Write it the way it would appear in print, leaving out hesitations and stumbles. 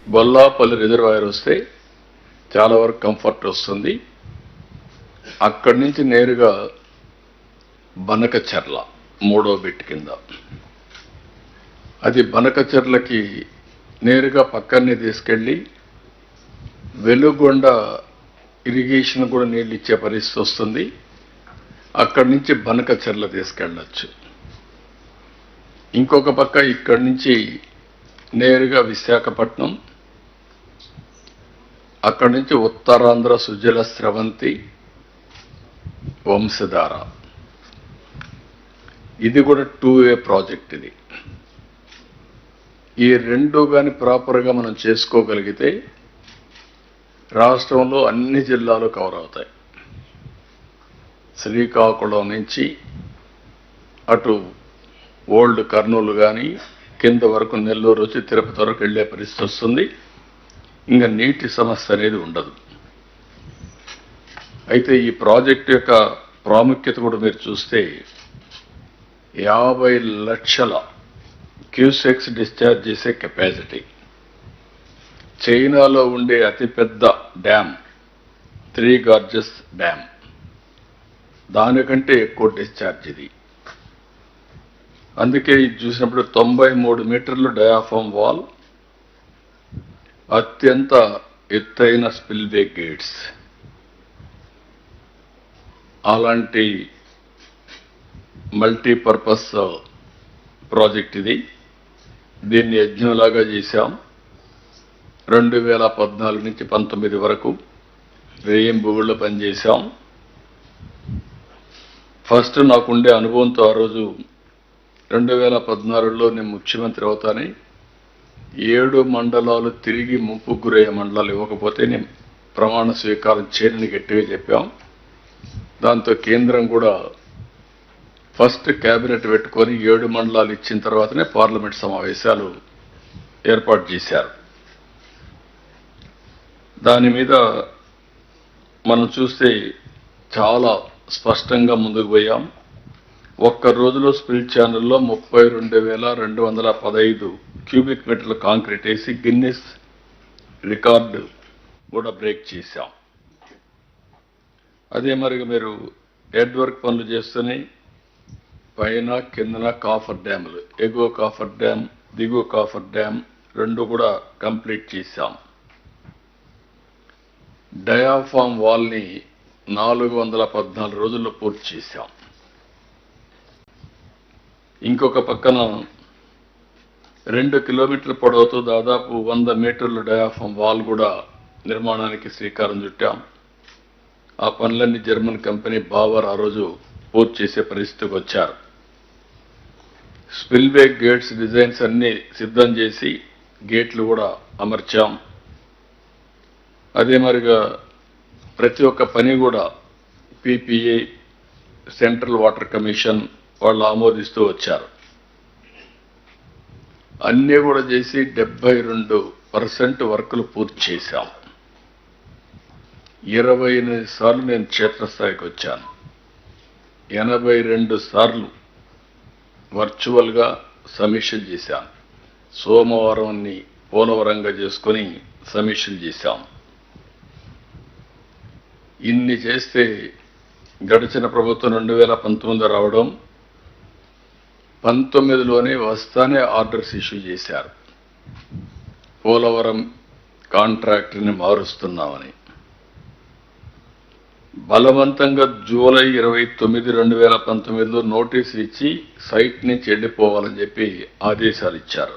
Bollapalli reservoir వస్తే చాలా వరకు కంఫర్ట్ వస్తుంది. అక్కడి నుంచి నేరుగా బనకచెర్ల మూడో బిట్ కింద, అది బనకచెర్లకి నేరుగా పక్కనే తీసుకెళ్ళి వెలుగొండ ఇరిగేషన్ కూడా నీళ్ళు ఇచ్చే పరిస్థితి వస్తుంది. అక్కడి నుంచి బనకచెర్ల తీసుకెళ్ళచ్చు. ఇంకొక పక్క ఇక్కడి నుంచి నేరుగా విశాఖపట్నం, అక్కడి నుంచి ఉత్తరాంధ్ర సుజల స్రవంతి, వంశధార. ఇది కూడా 2-వే ప్రాజెక్ట్. ఇది ఈ రెండు కానీ ప్రాపర్గా మనం చేసుకోగలిగితే రాష్ట్రంలో అన్ని జిల్లాలు కవర్ అవుతాయి. శ్రీకాకుళం నుంచి అటు ఓల్డ్ కర్నూలు కానీ కింద వరకు నెల్లూరు వచ్చి తిరుపతి వరకు వెళ్ళే పరిస్థితి వస్తుంది. ఇంకా నీటి సమస్య అనేది ఉండదు. అయితే ఈ ప్రాజెక్టు యొక్క ప్రాముఖ్యత కూడా మీరు చూస్తే 50 లక్షల క్యూసెక్స్ డిశ్చార్జ్ చేసే కెపాసిటీ. చైనాలో ఉండే అతిపెద్ద డ్యామ్ 3 గార్జెస్ డ్యామ్, దానికంటే ఎక్కువ డిశ్చార్జ్ ఇది. అందుకే ఇది చూసినప్పుడు 93 మీటర్లు డయాఫామ్ వాల్, అత్యంత ఎత్తైన స్పిల్వే గేట్స్. అలాంటి మల్టీపర్పస్ ప్రాజెక్ట్ ఇది. దీన్ని యజ్ఞంలాగా చేశాం. 2014 నుంచి 19 వరకు రేయింబుగుళ్ళు పనిచేశాం. ఫస్ట్ నాకుండే అనుభవంతో ఆ రోజు 2014లో నేను ముఖ్యమంత్రి అవుతానే 7 మండలాలు తిరిగి ముంపు గురయ్యే మండలాలు ఇవ్వకపోతే నేను ప్రమాణ స్వీకారం చేయని గట్టిగా చెప్పాం. దాంతో కేంద్రం కూడా ఫస్ట్ కేబినెట్ పెట్టుకొని 7 మండలాలు ఇచ్చిన తర్వాతనే పార్లమెంట్ సమావేశాలు ఏర్పాటు చేశారు. దాని మీద మనం చూస్తే చాలా స్పష్టంగా ముందుకు పోయాం. ఒక్క రోజులో స్పిల్ ఛానల్లో 32,215 క్యూబిక్ మీటర్ల కాంక్రీట్ వేసి గిన్నిస్ రికార్డు కూడా బ్రేక్ చేశాం. అదే మరి మీరు హెడ్ వర్క్ పనులు చేస్తూనే పైన కిందన కాఫర్ డ్యాములు, ఎగువ కాఫర్ డ్యామ్, దిగువ కాఫర్ డ్యామ్ రెండు కూడా కంప్లీట్ చేశాం. డయాఫామ్ వాల్ని 414 రోజుల్లో పూర్తి చేశాం. ఇంకొక పక్కన 2 కిలోమీటర్ల పొడవుతో దాదాపు 100 మీటర్ల డయాఫామ్ వాల్ కూడా నిర్మాణానికి శ్రీకారం చుట్టాం. ఆ పనులన్నీ జర్మన్ కంపెనీ బావర్ ఆ రోజు పూర్తి చేసే పరిస్థితికి వచ్చారు. స్పిల్వే గేట్స్ డిజైన్స్ అన్ని సిద్ధం చేసి గేట్లు కూడా అమర్చాం. అదే మరిగా ప్రతి ఒక్క పని కూడా పిపిఏ, సెంట్రల్ వాటర్ కమిషన్ వాళ్ళు ఆమోదిస్తూ వచ్చారు. అన్నీ కూడా చేసి 72% వర్కులు పూర్తి చేశాం. 28 సార్లు నేను క్షేత్రస్థాయికి వచ్చాను. 82 సార్లు వర్చువల్గా సమీక్షలు చేశాను. సోమవారాన్ని పోలవరంగా చేసుకొని సమీక్షలు చేశాం. ఇన్ని చేస్తే గడిచిన ప్రభుత్వం 2019 రావడం, 19లోనే వస్తానే ఆర్డర్స్ ఇష్యూ చేశారు. పోలవరం కాంట్రాక్టర్ని మారుస్తున్నామని. బలవంతంగా జూలై 29, 2019లో నోటీసులు ఇచ్చి సైట్ నుంచి వెళ్ళిపోవాలని చెప్పి ఆదేశాలు ఇచ్చారు.